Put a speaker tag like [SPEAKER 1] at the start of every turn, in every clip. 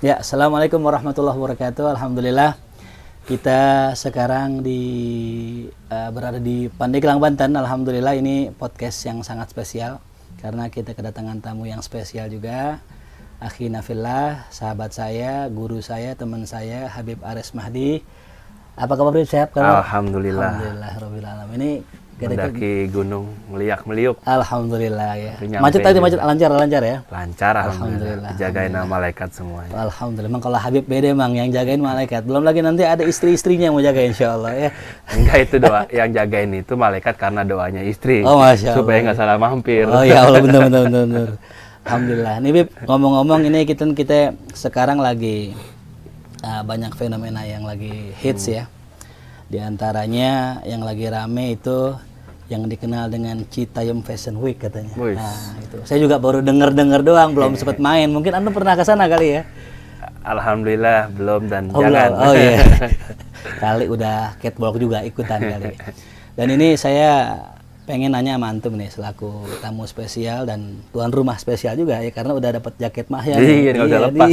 [SPEAKER 1] Ya, Assalamualaikum warahmatullahi wabarakatuh. Alhamdulillah kita sekarang berada di Pandeglang, Banten. Alhamdulillah ini podcast yang sangat spesial karena kita kedatangan tamu yang spesial juga. Akhi Nafillah, sahabat saya, guru saya, teman saya, Habib Ares Mahdi. Apa kabar, Habib? Sehat kabar?
[SPEAKER 2] Alhamdulillah.
[SPEAKER 1] Alhamdulillah Rabbil Alamin. Ini
[SPEAKER 2] mendaki gunung meliak-meliuk.
[SPEAKER 1] Alhamdulillah ya. Macet tadi, macet lancar ya.
[SPEAKER 2] Lancar, alhamdulillah. Jagain malaikat semuanya.
[SPEAKER 1] Alhamdulillah. Memang kalau Habib beda emang yang jagain malaikat. Belum lagi nanti ada istri-istrinya yang mau jaga insyaallah ya.
[SPEAKER 2] Enggak, itu doa yang jagain itu malaikat karena doanya istri.
[SPEAKER 1] Oh, Masya Allah.
[SPEAKER 2] Supaya nggak salah mampir.
[SPEAKER 1] Oh ya Allah, benar. Alhamdulillah. Nih Bib, ngomong-ngomong ini kita sekarang lagi banyak fenomena yang lagi hits ya. Di antaranya yang lagi rame itu yang dikenal dengan Citayam Fashion Week katanya. Nah, itu. Saya juga baru dengar doang, belum sempat main. Mungkin Anda pernah ke sana kali ya?
[SPEAKER 2] Alhamdulillah belum dan jangan.
[SPEAKER 1] Oh iya. Kali udah catwalk juga ikutan kali. Dan ini saya pengen nanya sama antum nih selaku tamu spesial dan tuan rumah spesial juga ya, karena udah dapat jaket mahya.
[SPEAKER 2] Iya, udah lepas.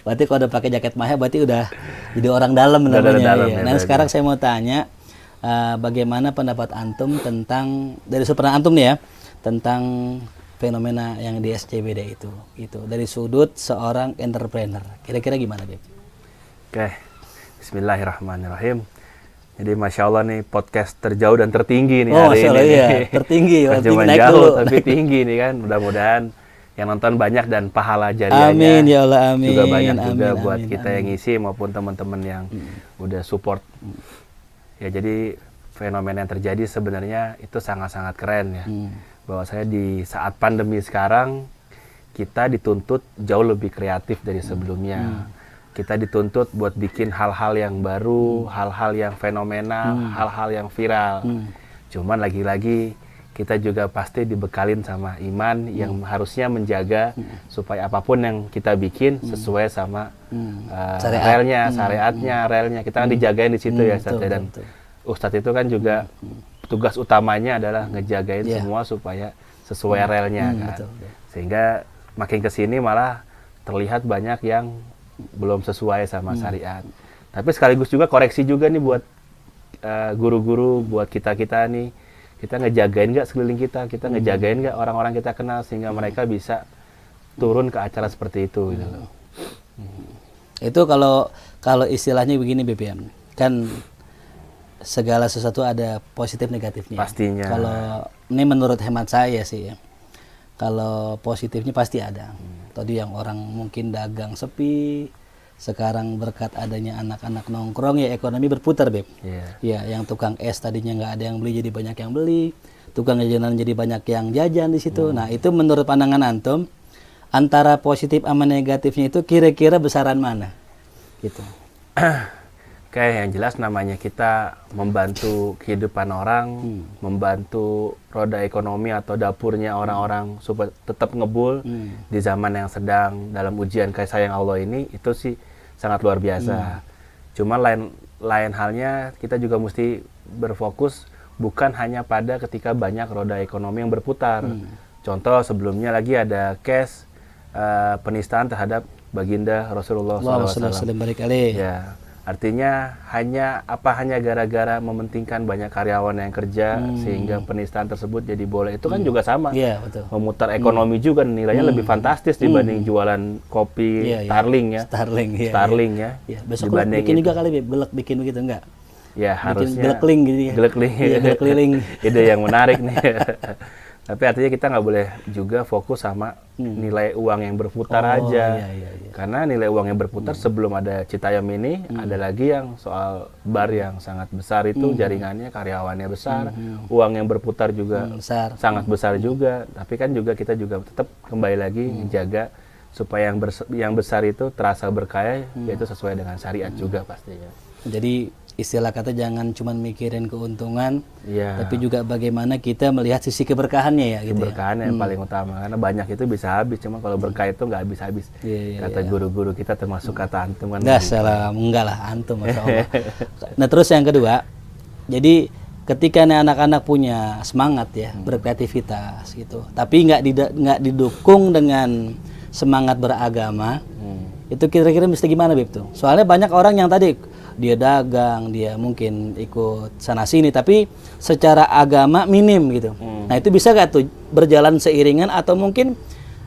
[SPEAKER 1] Berarti kalau udah pakai jaket mahya berarti udah jadi orang dalam namanya. Ya. Nah, sekarang saya mau tanya bagaimana pendapat antum tentang dari sudut pandang antum nih ya tentang fenomena yang di SCBD itu dari sudut seorang entrepreneur. Kira-kira gimana, Beb?
[SPEAKER 2] Oke. Bismillahirrahmanirrahim. Jadi Masya Allah nih podcast terjauh dan tertinggi nih hari ini.
[SPEAKER 1] Iya, tertinggi.
[SPEAKER 2] Cuma jauh tapi tinggi nih kan. Mudah-mudahan yang nonton banyak dan pahala jariahnya.
[SPEAKER 1] Amin ya Allah, amin.
[SPEAKER 2] Juga banyak juga buat kita yang ngisi maupun teman-teman yang udah support. Ya, jadi fenomena yang terjadi sebenarnya itu sangat-sangat keren ya. Bahwasanya di saat pandemi sekarang kita dituntut jauh lebih kreatif dari sebelumnya. Kita dituntut buat bikin hal-hal yang baru, hal-hal yang fenomenal, hal-hal yang viral. Cuman lagi-lagi kita juga pasti dibekalin sama iman yang harusnya menjaga supaya apapun yang kita bikin sesuai sama relnya, syariatnya, relnya. Kita kan dijagain di situ ya, Ustadz. Dan Ustadz itu kan juga tugas utamanya adalah ngejagain semua supaya sesuai relnya kan. Sehingga makin kesini malah terlihat banyak yang belum sesuai sama syariat. Tapi sekaligus juga koreksi juga nih buat guru-guru, buat kita-kita nih. Kita ngejagain nggak sekeliling kita ngejagain nggak orang-orang kita kenal sehingga mereka bisa turun ke acara seperti itu gitu loh.
[SPEAKER 1] Itu kalau istilahnya begini BPM, kan segala sesuatu ada positif negatifnya.
[SPEAKER 2] Pastinya.
[SPEAKER 1] Kalau ini menurut hemat saya sih ya. Kalau positifnya pasti ada. Tadi yang orang mungkin dagang sepi, sekarang berkat adanya anak-anak nongkrong ya ekonomi berputar, Beb. Ya, yang tukang es tadinya nggak ada yang beli jadi banyak yang beli, tukang jajanan jadi banyak yang jajan di situ. Nah, itu menurut pandangan antum antara positif sama negatifnya itu kira-kira besaran mana? Gitu.
[SPEAKER 2] Oke, yang jelas namanya kita membantu kehidupan orang, membantu roda ekonomi atau dapurnya orang-orang supaya tetap ngebul di zaman yang sedang dalam ujian kasih sayang Allah ini, itu sih sangat luar biasa. Cuma lain halnya kita juga mesti berfokus bukan hanya pada ketika banyak roda ekonomi yang berputar. Contoh sebelumnya lagi ada case penistaan terhadap baginda Rasulullah SAW. Ya. Artinya hanya gara-gara mementingkan banyak karyawan yang kerja sehingga penistaan tersebut jadi boleh. Itu kan juga sama.
[SPEAKER 1] Betul.
[SPEAKER 2] Memutar ekonomi juga nilainya lebih fantastis dibanding jualan kopi Starling ya. Starling ya.
[SPEAKER 1] Besok bikin juga kali belek bikin begitu enggak?
[SPEAKER 2] Ya, harusnya
[SPEAKER 1] belek-ling gitu ya. Belek-liling.
[SPEAKER 2] Ide yang menarik nih. Tapi artinya kita nggak boleh juga fokus sama nilai uang yang berputar aja. Karena nilai uang yang berputar sebelum ada Citayam ini, ada lagi yang soal bar yang sangat besar itu, jaringannya, karyawannya besar, uang yang berputar juga sangat besar juga. Tapi kan juga kita juga tetap kembali lagi menjaga supaya yang besar itu terasa berkah, yaitu sesuai dengan syariat juga pastinya.
[SPEAKER 1] Jadi istilah kata jangan cuma mikirin keuntungan, tapi juga bagaimana kita melihat sisi keberkahannya ya.
[SPEAKER 2] Keberkahan yang paling utama, karena banyak itu bisa habis, cuma kalau berkah itu nggak habis-habis. Kata guru-guru kita termasuk kata antum kan.
[SPEAKER 1] Enggak lah antum, Masya Allah. Nah terus yang kedua, jadi ketika nih anak-anak punya semangat ya berkreativitas gitu, tapi nggak didukung dengan semangat beragama, itu kira-kira mesti gimana Bib tuh? Soalnya banyak orang yang tadi dia dagang, dia mungkin ikut sana sini, tapi secara agama minim gitu. Nah itu bisa nggak tuh berjalan seiringan atau mungkin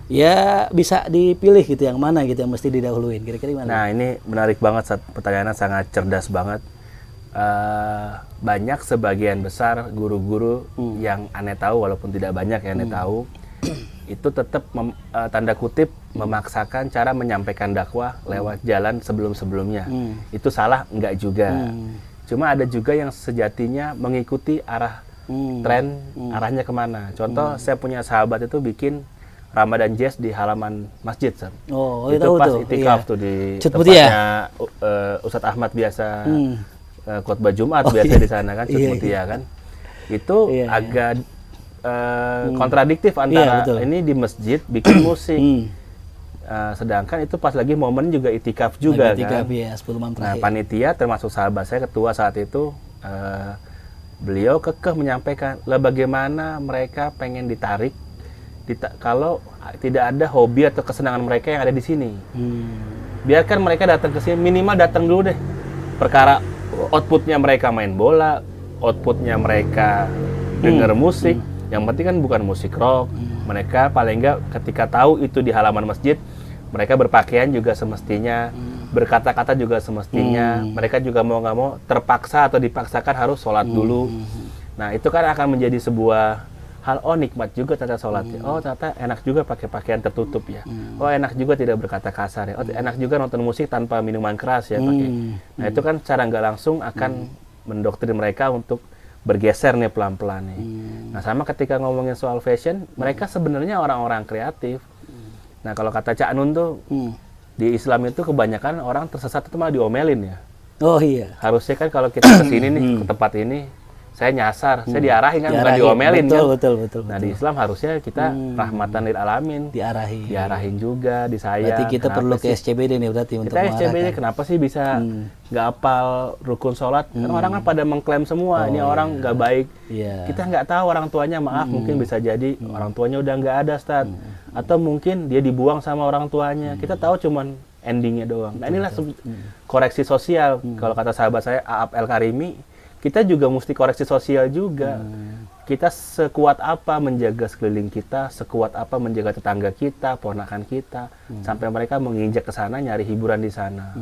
[SPEAKER 1] ya bisa dipilih gitu yang mana gitu yang mesti didahuluin, kira-kira gimana?
[SPEAKER 2] Nah ini menarik banget, pertanyaannya sangat cerdas banget. Banyak sebagian besar guru-guru yang aneh tahu, walaupun tidak banyak yang aneh tahu, itu tetap tanda kutip memaksakan cara menyampaikan dakwah lewat jalan sebelum-sebelumnya. Itu salah? Enggak juga. Cuma ada juga yang sejatinya mengikuti arah tren, arahnya kemana. Contoh, saya punya sahabat itu bikin Ramadan Jazz di halaman masjid.
[SPEAKER 1] Oh,
[SPEAKER 2] itu
[SPEAKER 1] tahu
[SPEAKER 2] pas
[SPEAKER 1] tuh.
[SPEAKER 2] itikaf
[SPEAKER 1] Iya.
[SPEAKER 2] tuh di
[SPEAKER 1] Cut Putih ya?
[SPEAKER 2] tempatnya Ustadz Ahmad biasa khotbah Jumat biasa di sana kan, Cut Mutia kan. Itu agak kontradiktif antara ini di masjid bikin musik. Sedangkan itu pas lagi momen juga itikaf juga
[SPEAKER 1] lagi
[SPEAKER 2] kan.
[SPEAKER 1] ya, 10 malam
[SPEAKER 2] Nah,
[SPEAKER 1] terakhir.
[SPEAKER 2] panitia termasuk sahabat saya ketua saat itu, beliau kekeh menyampaikan lah bagaimana mereka pengen ditarik kalau tidak ada hobi atau kesenangan mereka yang ada di sini. Biarkan mereka datang ke sini, minimal datang dulu deh. Perkara outputnya mereka main bola, outputnya mereka dengar musik, yang penting kan bukan musik rock. Mereka paling enggak ketika tahu itu di halaman masjid, mereka berpakaian juga semestinya, berkata-kata juga semestinya. Mereka juga mau nggak mau terpaksa atau dipaksakan harus sholat dulu. Nah itu kan akan menjadi sebuah hal, oh nikmat juga ternyata sholatnya, oh ternyata enak juga pakai pakaian tertutup ya, oh enak juga tidak berkata kasar ya, oh enak juga nonton musik tanpa minuman keras ya pakai. Nah itu kan secara nggak langsung akan mendoktrin mereka untuk bergeser nih pelan-pelan nih. Nah sama ketika ngomongin soal fashion, mereka sebenarnya orang-orang kreatif. Nah kalau kata Cak Nun tuh, di Islam itu kebanyakan orang tersesat itu malah diomelin ya.
[SPEAKER 1] Oh iya.
[SPEAKER 2] Harusnya kan kalau kita kesini nih, ke tempat ini, saya nyasar, saya diarahin kan, bukan diomelin kan.
[SPEAKER 1] Betul.
[SPEAKER 2] Nah di Islam harusnya kita rahmatan lil alamin, diarahin juga, disayang.
[SPEAKER 1] Berarti kita
[SPEAKER 2] Kenapa
[SPEAKER 1] perlu
[SPEAKER 2] sih?
[SPEAKER 1] ke SCBD nih berarti untuk
[SPEAKER 2] Kita SCBD
[SPEAKER 1] mengarahkan.
[SPEAKER 2] kenapa sih bisa nggak hafal rukun sholat? Karena orang kan pada mengklaim semua, ini orang nggak baik.
[SPEAKER 1] Iya.
[SPEAKER 2] Kita nggak tahu orang tuanya, maaf mungkin bisa jadi orang tuanya udah nggak ada, Ustaz. Atau mungkin dia dibuang sama orang tuanya. Kita tahu cuman endingnya doang. Nah inilah koreksi sosial. Kalau kata sahabat saya Aap El Karimi, kita juga mesti koreksi sosial juga. Kita sekuat apa menjaga sekeliling kita, sekuat apa menjaga tetangga kita, ponakan kita, sampai mereka menginjak ke sana nyari hiburan di sana.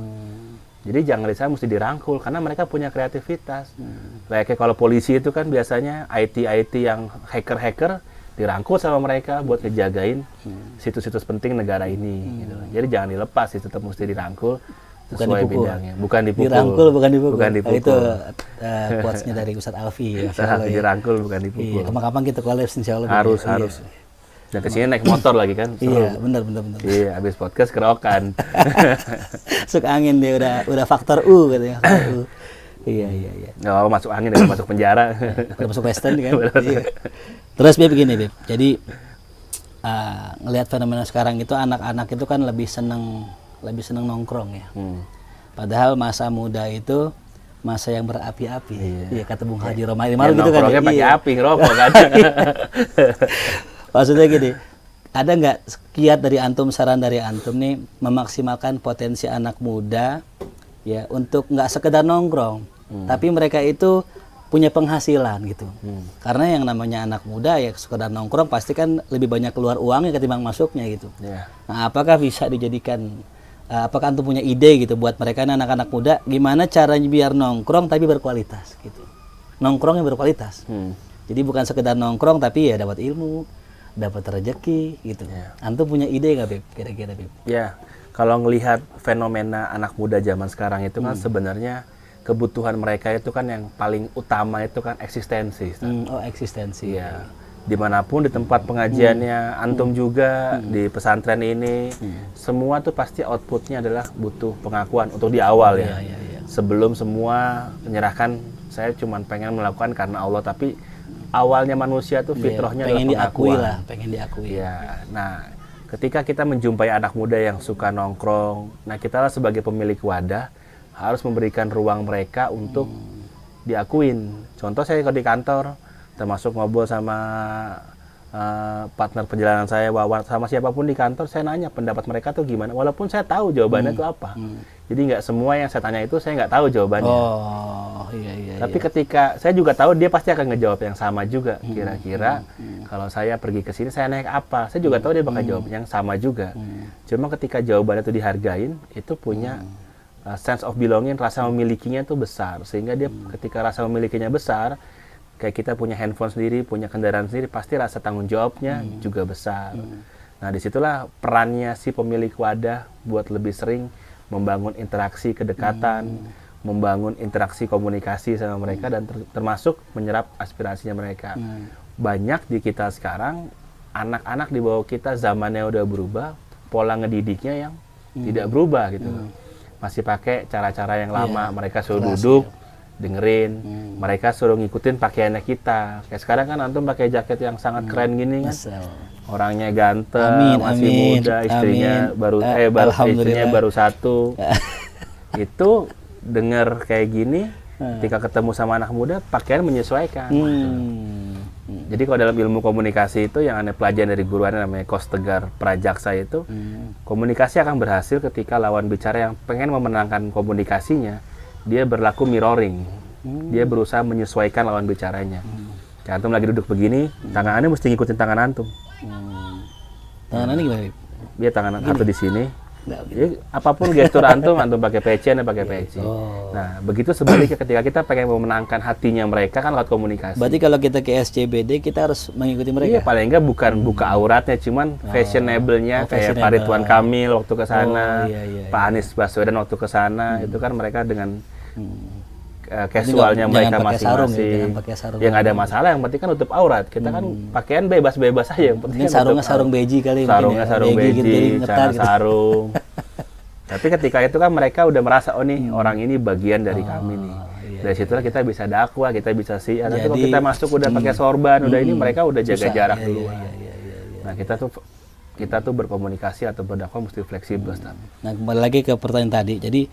[SPEAKER 2] Jadi jangan di sana mesti dirangkul, karena mereka punya kreativitas. Kayak kalau polisi itu kan biasanya IT yang hacker-hacker dirangkul sama mereka buat ngejagain situs-situs penting negara ini. Gitu. Jadi jangan dilepas, itu tetap mesti dirangkul. Sesuai bidangnya, bukan dipukul.
[SPEAKER 1] Dirangkul, bukan dipukul.
[SPEAKER 2] Bukan dipukul.
[SPEAKER 1] Itu quotes-nya dari Ustadz Alfi ya.
[SPEAKER 2] Dirangkul, bukan dipukul.
[SPEAKER 1] Iya, kapan-kapan kita collabs insya Allah.
[SPEAKER 2] Harus.
[SPEAKER 1] Iya.
[SPEAKER 2] Dan kesini naik motor lagi kan? Seru.
[SPEAKER 1] Iya, benar.
[SPEAKER 2] Iya, habis podcast kerokan.
[SPEAKER 1] Masuk angin dia udah faktor U katanya. Faktor U. Iya.
[SPEAKER 2] Nggak apa masuk angin, udah masuk penjara.
[SPEAKER 1] Udah masuk Western kan? Iya. Terus Beb begini Beb, jadi ngelihat fenomena sekarang itu anak-anak itu kan lebih seneng nongkrong ya. Padahal masa muda itu masa yang berapi-api. Iya, kata Bung Haji Romai Malu gitu kan.
[SPEAKER 2] Nongkrongnya pakai api, ngerokok kan.
[SPEAKER 1] Maksudnya gini, ada nggak kiat dari antum, saran dari antum nih memaksimalkan potensi anak muda ya untuk nggak sekedar nongkrong, tapi mereka itu punya penghasilan gitu. Karena yang namanya anak muda ya sekedar nongkrong pasti kan lebih banyak keluar uangnya ketimbang masuknya gitu. Nah, apakah bisa dijadikan apakah antum punya ide gitu buat mereka anak-anak muda gimana caranya biar nongkrong tapi berkualitas gitu. Nongkrong yang berkualitas. Jadi bukan sekedar nongkrong tapi ya dapat ilmu, dapat rezeki gitu. Antum punya ide nggak Beb? Kira-kira Beb?
[SPEAKER 2] Ya, kalau ngelihat fenomena anak muda zaman sekarang itu kan sebenarnya kebutuhan mereka itu kan yang paling utama itu kan eksistensi.
[SPEAKER 1] Oh, eksistensi.
[SPEAKER 2] Ya. Dimanapun di tempat pengajiannya, antum juga di pesantren ini, semua tuh pasti outputnya adalah butuh pengakuan untuk di awal ya. Sebelum semua menyerahkan, saya cuma pengen melakukan karena Allah, tapi awalnya manusia tuh fitrahnya adalah pengakuan.
[SPEAKER 1] Pengen diakui.
[SPEAKER 2] Ya. Nah, ketika kita menjumpai anak muda yang suka nongkrong, nah kita lah sebagai pemilik wadah harus memberikan ruang mereka untuk diakuin. Contoh saya kalau di kantor, termasuk ngobrol sama partner perjalanan saya, Wawan, sama siapapun di kantor, saya nanya pendapat mereka tuh gimana. Walaupun saya tahu jawabannya itu apa. Jadi nggak semua yang saya tanya itu saya nggak tahu jawabannya.
[SPEAKER 1] Oh, iya.
[SPEAKER 2] Tapi ketika saya juga tahu dia pasti akan ngejawab yang sama juga. Kira-kira kalau saya pergi ke sini saya naik apa? Saya juga tahu dia bakal jawab yang sama juga. Cuma ketika jawabannya itu dihargain, itu punya sense of belonging, rasa memilikinya tuh besar. Sehingga dia ketika rasa memilikinya besar, kayak kita punya handphone sendiri, punya kendaraan sendiri, pasti rasa tanggung jawabnya juga besar. Nah, disitulah perannya si pemilik wadah buat lebih sering membangun interaksi kedekatan, membangun interaksi komunikasi sama mereka, dan termasuk menyerap aspirasinya mereka. Banyak di kita sekarang, anak-anak di bawah kita zamannya udah berubah, pola ngedidiknya yang tidak berubah gitu. Masih pakai cara-cara yang lama, mereka suruh duduk, dengerin, mereka suruh ngikutin pakaiannya kita. Kayak sekarang kan antum pakai jaket yang sangat keren gini kan, orangnya ganteng, masih muda, istrinya baru istrinya baru satu. Itu denger kayak gini, ketika ketemu sama anak muda, pakaian menyesuaikan. Jadi kalau dalam ilmu komunikasi itu yang aneh pelajaran dari guru aneh namanya Kos Tegar Prajaksa itu, komunikasi akan berhasil ketika lawan bicara yang pengen memenangkan komunikasinya, dia berlaku mirroring. Dia berusaha menyesuaikan lawan bicaranya. Kayak antum lagi duduk begini, tangannya mesti ngikutin tangan antum.
[SPEAKER 1] Tangannya gimana, Bib?
[SPEAKER 2] Dia tangan satu di sini. Jadi, apapun gestur antum pakai peci, anda pakai peci. Nah, begitu sebaliknya ketika kita pengen memenangkan hatinya mereka kan lewat komunikasi.
[SPEAKER 1] Berarti kalau kita ke SCBD kita harus mengikuti mereka?
[SPEAKER 2] Iya, paling enggak bukan buka auratnya, cuman fashionable-nya kayak Pak Ridwan Kamil waktu ke sana, Pak Anies Baswedan waktu ke sana, itu kan mereka dengan casualnya mereka masing-masing. Yang ada masalah, yang penting kan tutup aurat. Kita kan pakaian bebas-bebas aja. Yang penting
[SPEAKER 1] sarungnya sarung beji kali.
[SPEAKER 2] Sarungnya sarung beji, celana sarung. Tapi ketika itu kan mereka udah merasa, oh nih orang ini bagian dari kami nih. Dari situlah kita bisa dakwah, kita bisa siar. Nanti kalau kita masuk udah pakai sorban, udah ini mereka udah jaga jarak dulu. Nah kita tuh berkomunikasi atau berdakwah mesti fleksibel.
[SPEAKER 1] Nah, kembali lagi ke pertanyaan tadi. Jadi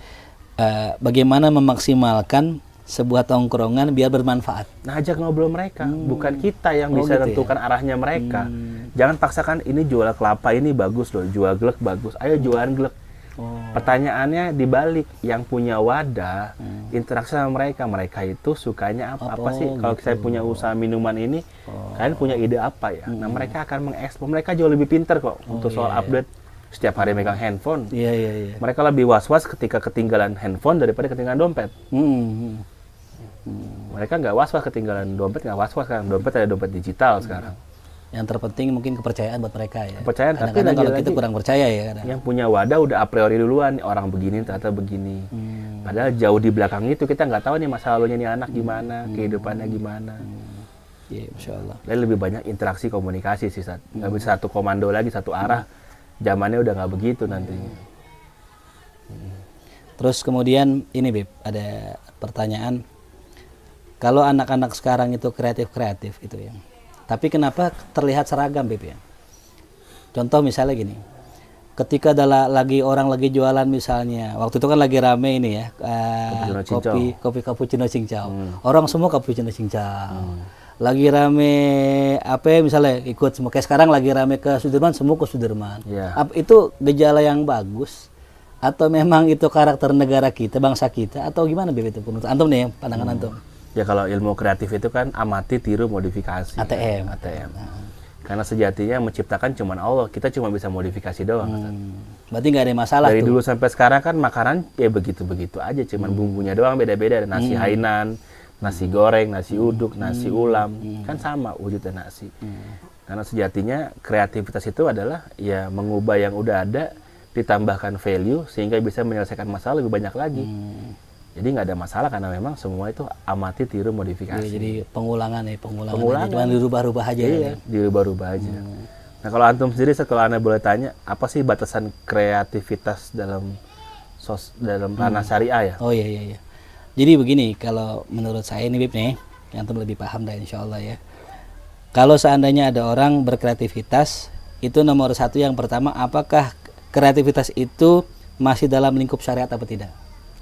[SPEAKER 1] bagaimana memaksimalkan sebuah tongkrongan biar bermanfaat?
[SPEAKER 2] Nah, ajak ngobrol mereka, bukan kita yang bisa tentukan arahnya mereka. Jangan paksakan ini jual kelapa ini bagus loh, jual glek bagus, ayo jualan glek. Pertanyaannya dibalik, yang punya wadah, interaksi sama mereka itu sukanya apa sih? Kalau saya punya usaha minuman ini, kalian punya ide apa ya? Nah, mereka akan mengeksplor, mereka jauh lebih pintar kok untuk soal update. Setiap hari megang handphone. Mereka lebih was-was ketika ketinggalan handphone daripada ketinggalan dompet. Mereka nggak was-was ketinggalan dompet, nggak was-was kan. Dompet ada dompet digital sekarang.
[SPEAKER 1] Yang terpenting mungkin kepercayaan buat mereka ya.
[SPEAKER 2] Kepercayaan, tapi
[SPEAKER 1] kalau kita kurang percaya ya.
[SPEAKER 2] Yang punya wadah udah a priori duluan, orang begini ternyata begini. Padahal jauh di belakang itu kita nggak tahu nih masa lalunya nih anak gimana, kehidupannya gimana.
[SPEAKER 1] Iya, Masya Allah.
[SPEAKER 2] Dan lebih banyak interaksi komunikasi sih, nggak bisa satu komando lagi, satu arah. Zamannya udah nggak begitu nantinya.
[SPEAKER 1] Terus kemudian ini Bib, ada pertanyaan. Kalau anak-anak sekarang itu kreatif itu ya. Tapi kenapa terlihat seragam Bib ya? Contoh misalnya gini. Ketika lagi orang lagi jualan misalnya, waktu itu kan lagi rame ini ya, kopi cappuccino cincau. Orang semua cappuccino cincau. Lagi rame misalnya ikut semua, kayak sekarang lagi rame ke Sudirman, semua ke Sudirman. Itu gejala yang bagus atau memang itu karakter negara kita, bangsa kita, atau gimana Bib itu menurut antum nih, pandangan antum?
[SPEAKER 2] Ya kalau ilmu kreatif itu kan amati, tiru, modifikasi.
[SPEAKER 1] ATM.
[SPEAKER 2] Karena sejatinya menciptakan cuman Allah, kita cuma bisa modifikasi doang.
[SPEAKER 1] Berarti nggak ada masalah
[SPEAKER 2] dari
[SPEAKER 1] tuh.
[SPEAKER 2] dulu sampai sekarang kan makanan ya begitu-begitu aja, cuman bumbunya doang beda-beda. Ada nasi Hainan, nasi goreng, nasi uduk, nasi ulam, kan sama wujudnya nasi. Karena sejatinya kreativitas itu adalah ya mengubah yang udah ada, ditambahkan value sehingga bisa menyelesaikan masalah lebih banyak lagi. Jadi nggak ada masalah karena memang semua itu amati, tiru, modifikasi.
[SPEAKER 1] Jadi pengulangan, cuma dirubah-rubah aja.
[SPEAKER 2] Iya, dirubah-rubah aja. Nah kalau antum sendiri, setelah Anda boleh tanya, apa sih batasan kreativitas dalam ranah syariah ya?
[SPEAKER 1] Oh iya. Jadi begini, kalau menurut saya ini Bib nih, yang antum lebih paham dah insya Allah ya. Kalau seandainya ada orang berkreativitas, itu nomor satu yang pertama, apakah kreativitas itu masih dalam lingkup syariat atau tidak?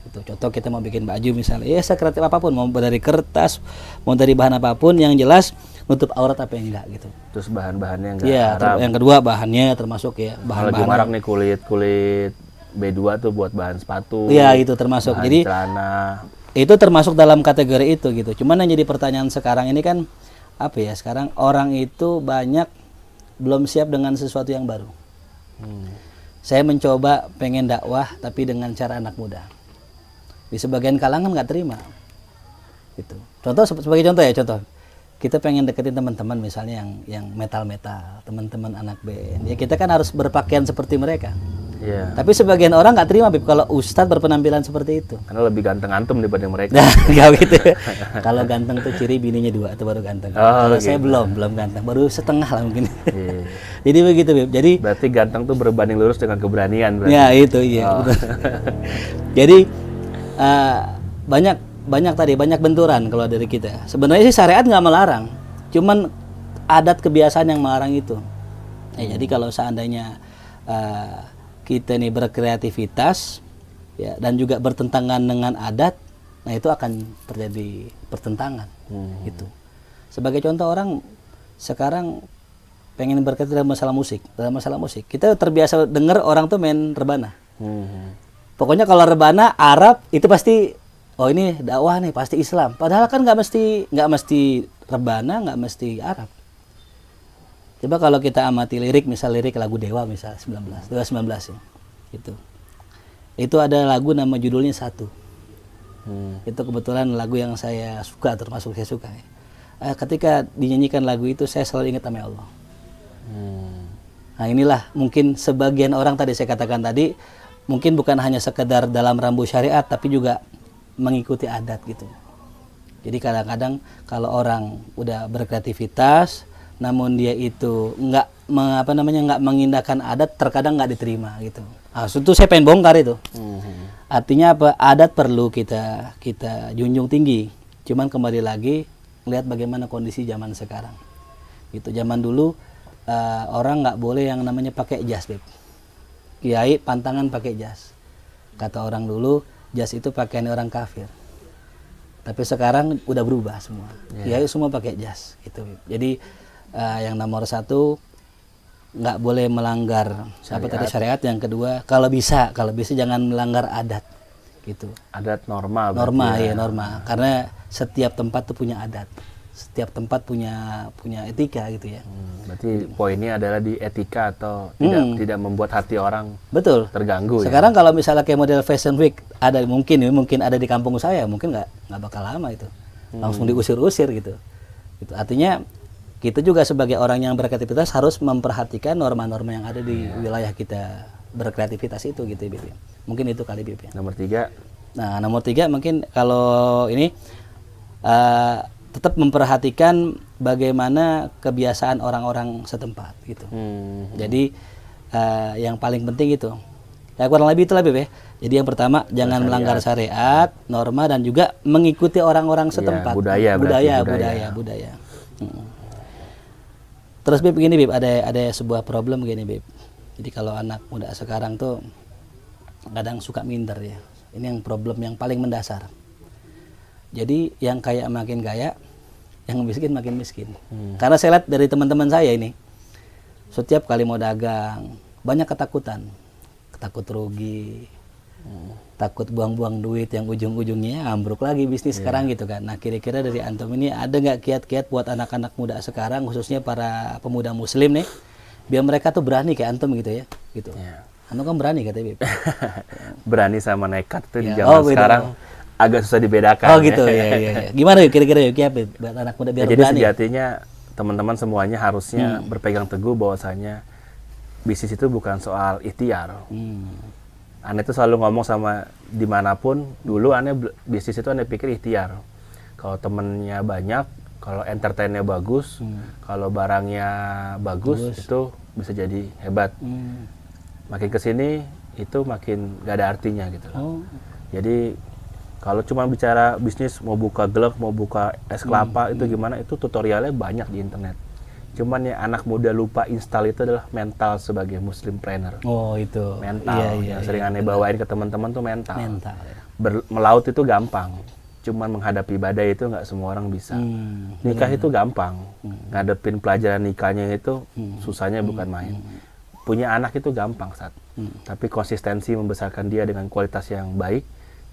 [SPEAKER 1] Gitu. Contoh kita mau bikin baju misalnya, ya sekreatif apapun, mau dari kertas, mau dari bahan apapun, yang jelas nutup aurat apa yang enggak gitu.
[SPEAKER 2] Terus bahan-bahannya enggak
[SPEAKER 1] Iya,
[SPEAKER 2] haram.
[SPEAKER 1] yang kedua bahannya termasuk ya
[SPEAKER 2] Lagi
[SPEAKER 1] bahan-bahan.
[SPEAKER 2] marak nih kulit B2 tuh buat bahan sepatu.
[SPEAKER 1] Iya, itu termasuk.
[SPEAKER 2] Bahan
[SPEAKER 1] Jadi
[SPEAKER 2] celana.
[SPEAKER 1] itu termasuk dalam kategori itu gitu. Cuman yang jadi pertanyaan sekarang ini kan apa ya? Sekarang orang itu banyak belum siap dengan sesuatu yang baru. Saya mencoba pengen dakwah tapi dengan cara anak muda. Di sebagian kalangan nggak terima. Gitu. Contoh sebagai contoh ya, contoh. Kita pengen deketin teman-teman misalnya yang metal-metal, teman-teman anak band. Ya kita kan harus berpakaian seperti mereka.
[SPEAKER 2] Iya.
[SPEAKER 1] Tapi sebagian orang nggak terima Bib kalau ustadz berpenampilan seperti itu.
[SPEAKER 2] Karena lebih ganteng antum dibanding mereka.
[SPEAKER 1] Nah, nggak gitu. Kalau ganteng tuh ciri bininya 2 itu baru ganteng.
[SPEAKER 2] Oh,
[SPEAKER 1] Kalau
[SPEAKER 2] gitu.
[SPEAKER 1] saya belum ganteng, baru setengah lah mungkin.
[SPEAKER 2] Iya.
[SPEAKER 1] Jadi begitu Bib. Jadi
[SPEAKER 2] Berarti ganteng tuh berbanding lurus dengan keberanian berarti.
[SPEAKER 1] ya itu iya.
[SPEAKER 2] Oh.
[SPEAKER 1] Betul. Jadi banyak benturan kalau dari kita. Sebenarnya sih syariat nggak melarang, cuman adat kebiasaan yang melarang itu. Jadi kalau seandainya kita nih berkreativitas ya dan juga bertentangan dengan adat, nah itu akan terjadi pertentangan gitu. Sebagai contoh, orang sekarang pengen berkreatif dalam masalah musik. Kita terbiasa dengar orang tuh main rebana. Pokoknya kalau rebana Arab itu pasti ini dakwah nih, pasti Islam. Padahal kan nggak mesti rebana, nggak mesti Arab. Coba kalau kita amati lirik, misal lirik lagu Dewa misal 19 ya. Gitu. Itu ada lagu nama judulnya Satu. Itu kebetulan lagu yang saya suka, termasuk saya suka. Ketika dinyanyikan lagu itu saya selalu ingat nama Allah. Nah inilah mungkin sebagian orang tadi saya katakan tadi, mungkin bukan hanya sekedar dalam rambu syariat tapi juga mengikuti adat gitu. Jadi kadang-kadang kalau orang udah berkreativitas namun dia itu nggak mengindahkan adat, terkadang nggak diterima gitu. Itu saya pengen bongkar itu. Artinya apa? Adat perlu kita junjung tinggi. Cuman kembali lagi lihat bagaimana kondisi zaman sekarang. Gitu. Zaman dulu orang nggak boleh yang namanya pakai jas, Beb. Kiai pantangan pakai jas. Kata orang dulu, jas itu pakaian orang kafir. Tapi sekarang udah berubah semua. Kiai semua pakai jas gitu. Jadi yang nomor 1 nggak boleh melanggar syariat. Yang kedua, kalau bisa jangan melanggar adat gitu.
[SPEAKER 2] Adat norma.
[SPEAKER 1] Norma. Karena setiap tempat tuh punya adat. Setiap tempat punya etika gitu ya.
[SPEAKER 2] Berarti poinnya adalah di etika atau tidak membuat hati orang
[SPEAKER 1] betul
[SPEAKER 2] terganggu.
[SPEAKER 1] Sekarang kalau misalnya kayak model Fashion Week ada mungkin ada di kampung saya, mungkin nggak bakal lama itu. Langsung diusir-usir gitu. Artinya kita juga sebagai orang yang berkreativitas harus memperhatikan norma-norma yang ada di wilayah kita berkreativitas itu gitu, Bib. Mungkin itu kali, Bib.
[SPEAKER 2] Nomor 3.
[SPEAKER 1] Nah, nomor 3 mungkin kalau ini tetap memperhatikan bagaimana kebiasaan orang-orang setempat gitu. Jadi yang paling penting itu. Ya kurang lebih itulah, Bib ya. Jadi yang pertama jangan melanggar syariat, norma, dan juga mengikuti orang-orang setempat.
[SPEAKER 2] Budaya.
[SPEAKER 1] Terus Bib begini, Bib, ada sebuah problem begini, Bib. Jadi kalau anak muda sekarang tuh kadang suka minder ya. Ini yang problem yang paling mendasar. Jadi yang kaya makin kaya, yang miskin makin miskin. Karena saya lihat dari teman-teman saya ini, setiap kali mau dagang banyak ketakutan, takut rugi, takut buang-buang duit yang ujung-ujungnya ambruk lagi bisnis sekarang gitu kan. Nah kira-kira dari antum ini ada nggak kiat-kiat buat anak-anak muda sekarang, khususnya para pemuda muslim nih, biar mereka tuh berani kayak antum gitu ya, gitu. Antum kan berani katanya, Bib.
[SPEAKER 2] Berani sama nekat itu di zaman sekarang agak susah dibedakan.
[SPEAKER 1] Oh gitu ya. Gimana kira-kira ya Bib, buat anak muda biar
[SPEAKER 2] jadi
[SPEAKER 1] berani?
[SPEAKER 2] Jadi sejatinya teman-teman semuanya harusnya berpegang teguh bahwasanya bisnis itu bukan soal ikhtiar. Ane tuh selalu ngomong sama dimanapun, dulu Ane bisnis itu Ane pikir ikhtiar. Kalau temennya banyak, kalau entertainnya bagus, kalau barangnya bagus, itu bisa jadi hebat. Makin kesini itu makin gak ada artinya gitu loh. Jadi kalau cuma bicara bisnis, mau buka glove, mau buka es kelapa, itu gimana, itu tutorialnya banyak di internet. Cuman yang anak muda lupa install itu adalah mental sebagai muslimpreneur.
[SPEAKER 1] Oh itu.
[SPEAKER 2] Mental yang sering aneh bawain ke teman-teman tuh mental.
[SPEAKER 1] Mental ya.
[SPEAKER 2] Melaut itu gampang, cuman menghadapi badai itu nggak semua orang bisa. Nikah itu gampang, ngadepin pelajaran nikahnya itu susahnya bukan main. Punya anak itu gampang, tapi konsistensi membesarkan dia dengan kualitas yang baik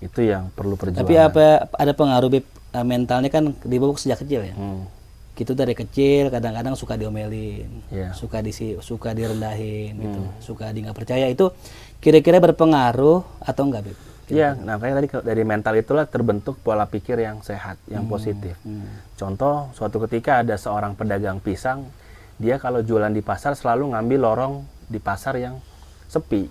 [SPEAKER 2] itu yang perlu perjuangan.
[SPEAKER 1] Tapi ada pengaruh Beb, mentalnya kan dibobok sejak kecil ya. Gitu dari kecil kadang-kadang suka diomelin, suka direndahin gitu, suka di nggak percaya, itu kira-kira berpengaruh atau enggak Beb?
[SPEAKER 2] Iya, nah makanya tadi dari mental itulah terbentuk pola pikir yang sehat, yang positif. Contoh, suatu ketika ada seorang pedagang pisang, dia kalau jualan di pasar selalu ngambil lorong di pasar yang sepi.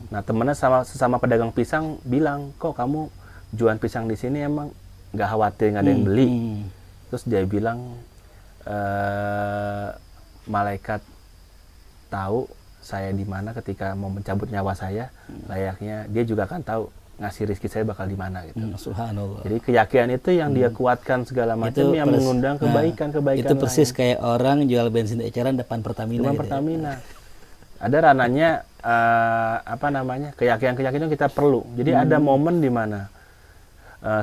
[SPEAKER 2] Nah temennya sesama pedagang pisang bilang, kok kamu jualan pisang di sini emang nggak khawatir nggak ada yang beli? Terus dia bilang, malaikat tahu saya di mana ketika mau mencabut nyawa saya, layaknya dia juga akan tahu ngasih rezeki saya bakal di mana gitu.
[SPEAKER 1] Subhanallah.
[SPEAKER 2] Jadi keyakinan itu yang dia kuatkan segala macam yang mengundang kebaikan-kebaikan.
[SPEAKER 1] Itu persis kayak orang jual bensin eceran depan Pertamina.
[SPEAKER 2] Depan Pertamina. Ada rananya keyakinan-keyakinan kita perlu. Jadi ada momen di mana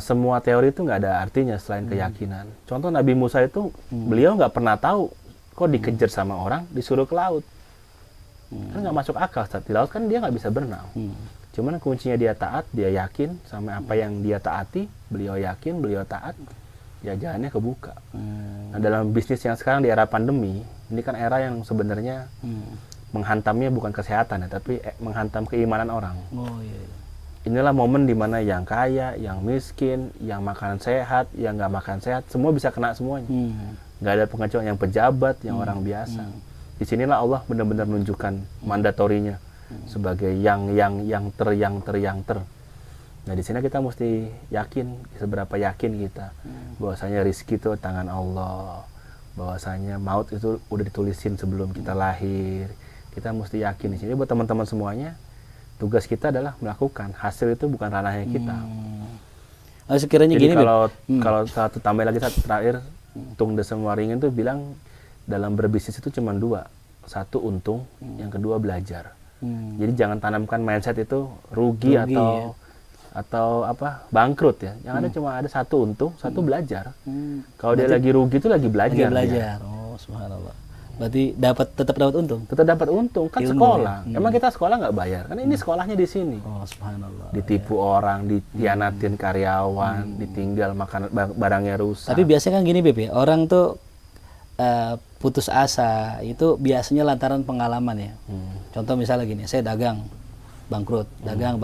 [SPEAKER 2] semua teori itu nggak ada artinya selain keyakinan. Contoh Nabi Musa itu beliau nggak pernah tahu kok dikejar sama orang disuruh ke laut. Kan nggak masuk akal. Di laut kan dia nggak bisa berenang. Cuman kuncinya dia taat, dia yakin sama apa yang dia taati, beliau yakin, beliau taat, ya jalannya kebuka. Nah dalam bisnis yang sekarang di era pandemi, ini kan era yang sebenarnya menghantamnya bukan kesehatan ya, tapi menghantam keimanan orang. Inilah momen dimana yang kaya, yang miskin, yang makan sehat, yang nggak makan sehat, semua bisa kena semuanya. Nggak ada pengecualian, yang pejabat, yang orang biasa. Disinilah Allah benar-benar menunjukkan mandatorinya sebagai yang ter. Nah di sini kita mesti yakin, seberapa yakin kita bahwasanya rizki itu tangan Allah, bahwasanya maut itu udah ditulisin sebelum kita lahir. Kita mesti yakin di sini. Buat teman-teman semuanya, tugas kita adalah melakukan, hasil itu bukan ranahnya kita.
[SPEAKER 1] Sekiranya
[SPEAKER 2] jadi
[SPEAKER 1] gini,
[SPEAKER 2] kalau satu tambah lagi satu terakhir, Tung Desem Waringin tuh bilang dalam berbisnis itu cuma dua, satu untung, yang kedua belajar. Jadi jangan tanamkan mindset itu rugi atau bangkrut ya. Yang ada cuma ada satu untung, satu belajar. Kalau dia lagi rugi itu lagi belajar.
[SPEAKER 1] Oh, subhanallah. Berarti tetap dapat untung.
[SPEAKER 2] Tetap dapat untung kan ilmu, sekolah. Ya? Emang kita sekolah nggak bayar? Karena ini sekolahnya di sini.
[SPEAKER 1] Oh, subhanallah.
[SPEAKER 2] Ditipu orang, ditianatin karyawan, ditinggal makan barangnya rusak.
[SPEAKER 1] Tapi biasanya kan gini Beb ya, orang tuh putus asa itu biasanya lantaran pengalaman ya. Contoh misalnya gini, saya dagang bangkrut, dagang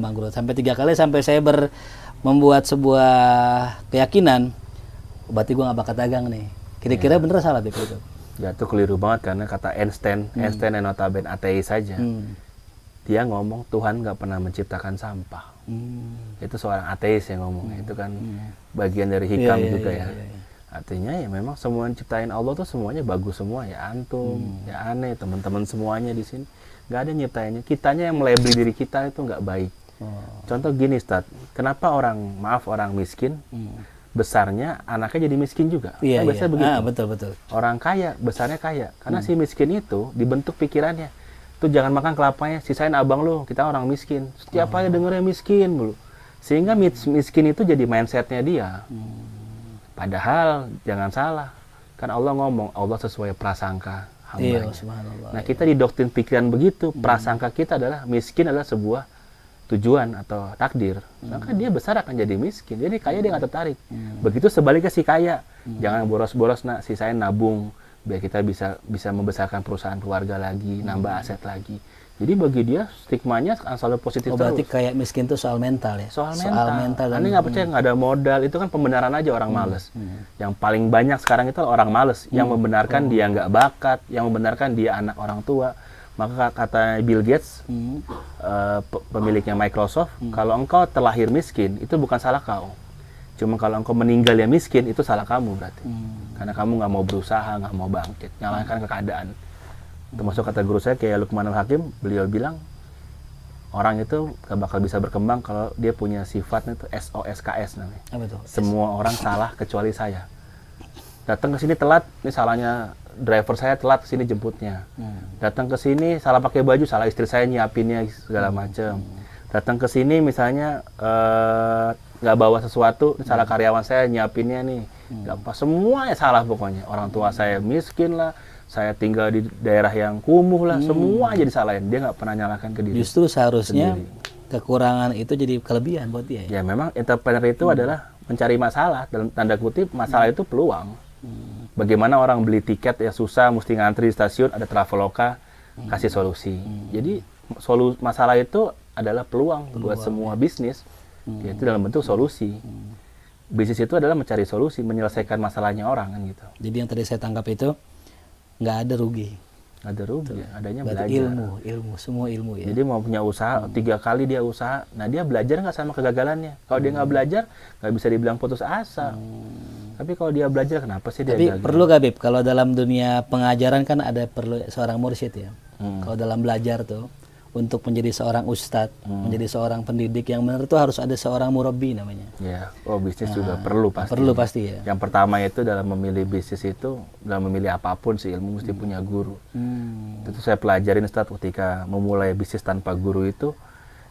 [SPEAKER 1] bangkrut sampai 3 kali sampai saya membuat sebuah keyakinan, berarti gua nggak bakat dagang nih. Kira-kira bener salah Beb itu?
[SPEAKER 2] Ya itu keliru banget karena kata Einstein yang notabene ateis saja. Dia ngomong Tuhan nggak pernah menciptakan sampah. Itu seorang ateis yang ngomong. Itu kan bagian dari hikam juga ya. Artinya ya memang semua yang ciptain Allah tuh semuanya bagus semua ya, antum, ya aneh, teman-teman semuanya di sini nggak ada nyiptainnya. Kitanya yang melabeli diri kita itu nggak baik. Contoh gini Ustaz, kenapa orang miskin besarnya anaknya jadi miskin juga? Biasanya begitu. Betul. Orang kaya besarnya kaya karena si miskin itu dibentuk pikirannya. Tuh jangan makan kelapanya, sisain abang lu, kita orang miskin. Setiap hari dengernya miskin dulu. Sehingga miskin itu jadi mindsetnya dia. Padahal jangan salah, kan Allah ngomong Allah sesuai prasangka hambanya. Nah kita didoktrin pikiran begitu, prasangka kita adalah miskin adalah sebuah tujuan atau takdir. Maka dia besar akan jadi miskin, jadi kaya dia nggak tertarik. Begitu sebaliknya si kaya, jangan boros-boros nak, sisain nabung biar kita bisa membesarkan perusahaan keluarga lagi, nambah aset lagi. Jadi bagi dia stigmanya selalu positif terus.
[SPEAKER 1] Berarti kayak miskin itu soal mental ya? Soal mental.
[SPEAKER 2] Ini nggak percaya nggak ada modal, itu kan pembenaran aja orang males. Yang paling banyak sekarang itu orang males, yang membenarkan dia nggak bakat, yang membenarkan dia anak orang tua. Maka kata Bill Gates, pemiliknya Microsoft, kalau engkau terlahir miskin, itu bukan salah kau. Cuma kalau engkau meninggal ya miskin, itu salah kamu berarti. Karena kamu nggak mau berusaha, nggak mau bangkit, nyalakan keadaan. Termasuk kata guru saya kayak Luqmanul Hakim, beliau bilang orang itu gak bakal bisa berkembang kalau dia punya sifatnya itu SOSKS namanya. Semua orang salah kecuali saya. Datang ke sini telat, ini salahnya driver saya telat ke sini jemputnya. Datang ke sini salah pakai baju, salah istri saya nyiapinnya segala macam. Datang ke sini misalnya nggak bawa sesuatu, salah karyawan saya nyiapinnya nih. Nggak pas, semuanya salah pokoknya. Orang tua saya miskin lah, saya tinggal di daerah yang kumuh lah, semua aja disalahin. Dia nggak pernah nyalakan ke diri.
[SPEAKER 1] Justru seharusnya kekurangan itu jadi kelebihan buat dia.
[SPEAKER 2] Ya memang entrepreneur itu adalah mencari masalah, dalam tanda kutip masalah itu peluang. Bagaimana orang beli tiket ya susah, mesti ngantri di stasiun, ada Traveloka kasih solusi. Jadi masalah itu adalah peluang buat semua bisnis, yaitu dalam bentuk solusi. Bisnis itu adalah mencari solusi, menyelesaikan masalahnya orang kan gitu.
[SPEAKER 1] Jadi yang tadi saya tangkap itu nggak ada rugi.
[SPEAKER 2] Ada rugi, adanya
[SPEAKER 1] Berarti
[SPEAKER 2] belajar.
[SPEAKER 1] ilmu, semua ilmu ya.
[SPEAKER 2] Jadi mau punya usaha, 3 kali dia usaha, nah dia belajar nggak sama kegagalannya. Kalau dia nggak belajar, nggak bisa dibilang putus asa. Tapi kalau dia belajar, kenapa sih dia
[SPEAKER 1] Tapi
[SPEAKER 2] gagal?
[SPEAKER 1] perlu gak Bib, kalau dalam dunia pengajaran kan ada perlu seorang mursyid ya. Kalau dalam belajar tuh, untuk menjadi seorang ustadz, menjadi seorang pendidik yang benar itu harus ada seorang murabbi namanya.
[SPEAKER 2] Ya, bisnis juga perlu pasti.
[SPEAKER 1] Perlu pasti ya.
[SPEAKER 2] Yang pertama itu dalam memilih bisnis itu, dalam memilih apapun sih, ilmu mesti punya guru. Itu saya pelajarin Ustadz ketika memulai bisnis tanpa guru itu,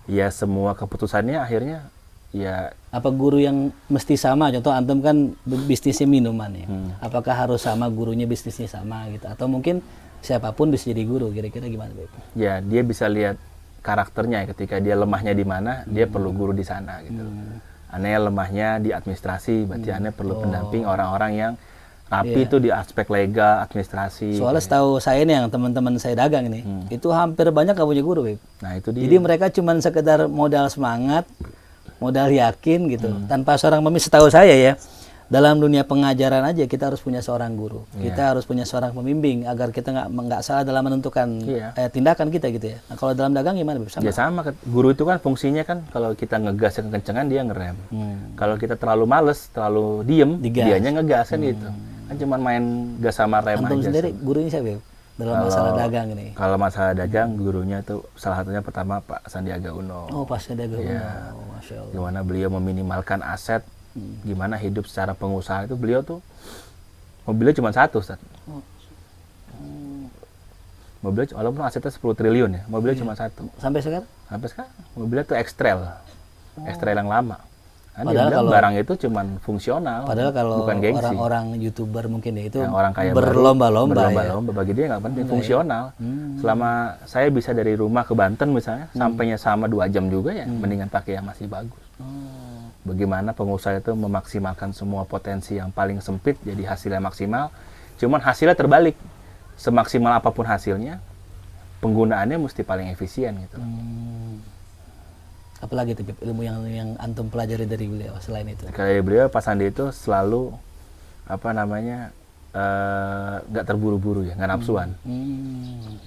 [SPEAKER 2] ya semua keputusannya akhirnya ya.
[SPEAKER 1] Apa guru yang mesti sama? Contoh antum kan bisnisnya minuman ya. Apakah harus sama gurunya bisnisnya sama gitu? Atau mungkin siapapun bisa jadi guru, kira-kira gimana Beb?
[SPEAKER 2] Ya dia bisa lihat karakternya ya, ketika dia lemahnya di mana, dia perlu guru di sana gitu. Aneh lemahnya di administrasi, berarti aneh perlu pendamping orang-orang yang rapi itu di aspek legal, administrasi.
[SPEAKER 1] Soalnya setahu saya nih yang teman-teman saya dagang ini, itu hampir banyak gak punya guru Beb.
[SPEAKER 2] Nah itu dia.
[SPEAKER 1] Jadi mereka cuma sekedar modal semangat, modal yakin gitu, tanpa seorang pemimpin. Setahu saya ya, dalam dunia pengajaran aja kita harus punya seorang guru, kita harus punya seorang pembimbing agar kita nggak salah dalam menentukan tindakan kita gitu ya. Nah kalau dalam dagang gimana Beb?
[SPEAKER 2] Ya sama, guru itu kan fungsinya kan kalau kita ngegas yang kencengan dia ngerem. Kalau kita terlalu males, terlalu diem, dianya ngegas kan gitu. Kan cuma main gas sama rem
[SPEAKER 1] Antum
[SPEAKER 2] aja.
[SPEAKER 1] sendiri gurunya siapa Beb? Dalam masalah dagang ini.
[SPEAKER 2] Kalau masalah dagang, gurunya tuh salah satunya pertama Pak Sandiaga Uno.
[SPEAKER 1] Oh Pak Sandiaga Uno,
[SPEAKER 2] Masya Allah. Gimana beliau meminimalkan aset, gimana hidup secara pengusaha itu, beliau tuh mobilnya cuma satu Ustaz. Mobilnya walaupun asetnya 10 triliun ya, mobilnya cuma satu.
[SPEAKER 1] Sampai sekarang?
[SPEAKER 2] Sampai sekarang mobilnya tuh X-Trail yang lama. Nah,
[SPEAKER 1] Padahal
[SPEAKER 2] dia bilang barang itu cuma fungsional,
[SPEAKER 1] padahal kalau
[SPEAKER 2] bukan gengsi.
[SPEAKER 1] orang-orang YouTuber mungkin ya itu
[SPEAKER 2] yang orang kaya
[SPEAKER 1] berlomba-lomba
[SPEAKER 2] bagi dia nggak penting, fungsional. Selama saya bisa dari rumah ke Banten misalnya, sampainya sama 2 jam juga ya, mendingan pakai yang masih bagus. Bagaimana pengusaha itu memaksimalkan semua potensi yang paling sempit jadi hasilnya maksimal, cuman hasilnya terbalik. Semaksimal apapun hasilnya, penggunaannya mesti paling efisien gitu.
[SPEAKER 1] Apalagi tuh ilmu yang antum pelajari dari beliau selain itu?
[SPEAKER 2] Kayak beliau Pak Sandi itu selalu nggak terburu-buru ya, nggak nafsuan.